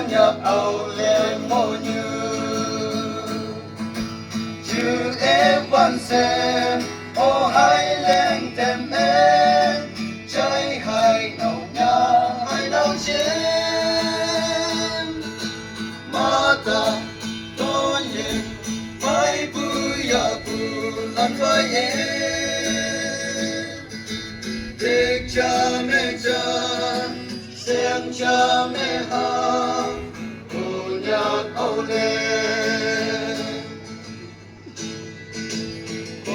nhập âu lên mô như chữ em văn xem ô hai lên tem em trái hai nấu nhà hai nấu chén mata tôi nhìn phải bùi ya bù lần phải em thích cha mẹ cha xem cha mẹ ha cô nhạc âu lên cô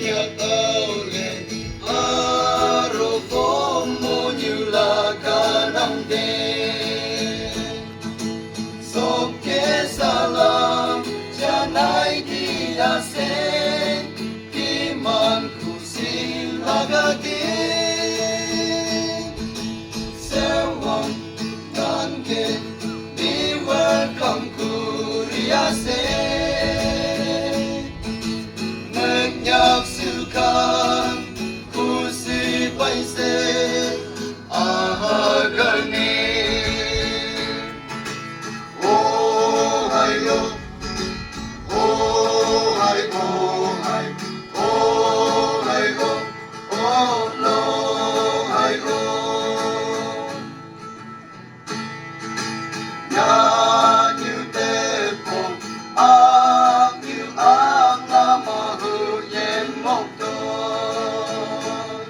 nhạc âu lên aro phố mô như là cả năm đêm sop ke salam cha nai di da sen ki man ku sin laga ki be welcome Korea say Nyak silkan kusi paise ahagani oh hai lo oh hai oh hai oh hai lo oh lo hai lo nhà như tê phục ác như ác nam mà hư nhiên mộc tôn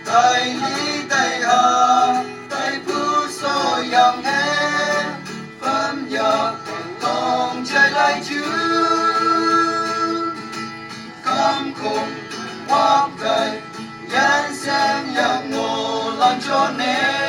tay lý tay hà tay phú so yang em phẩm nhạc lòng trái lại chứ cam khùng hoác đầy gian xem nhạc ngô lan cho nên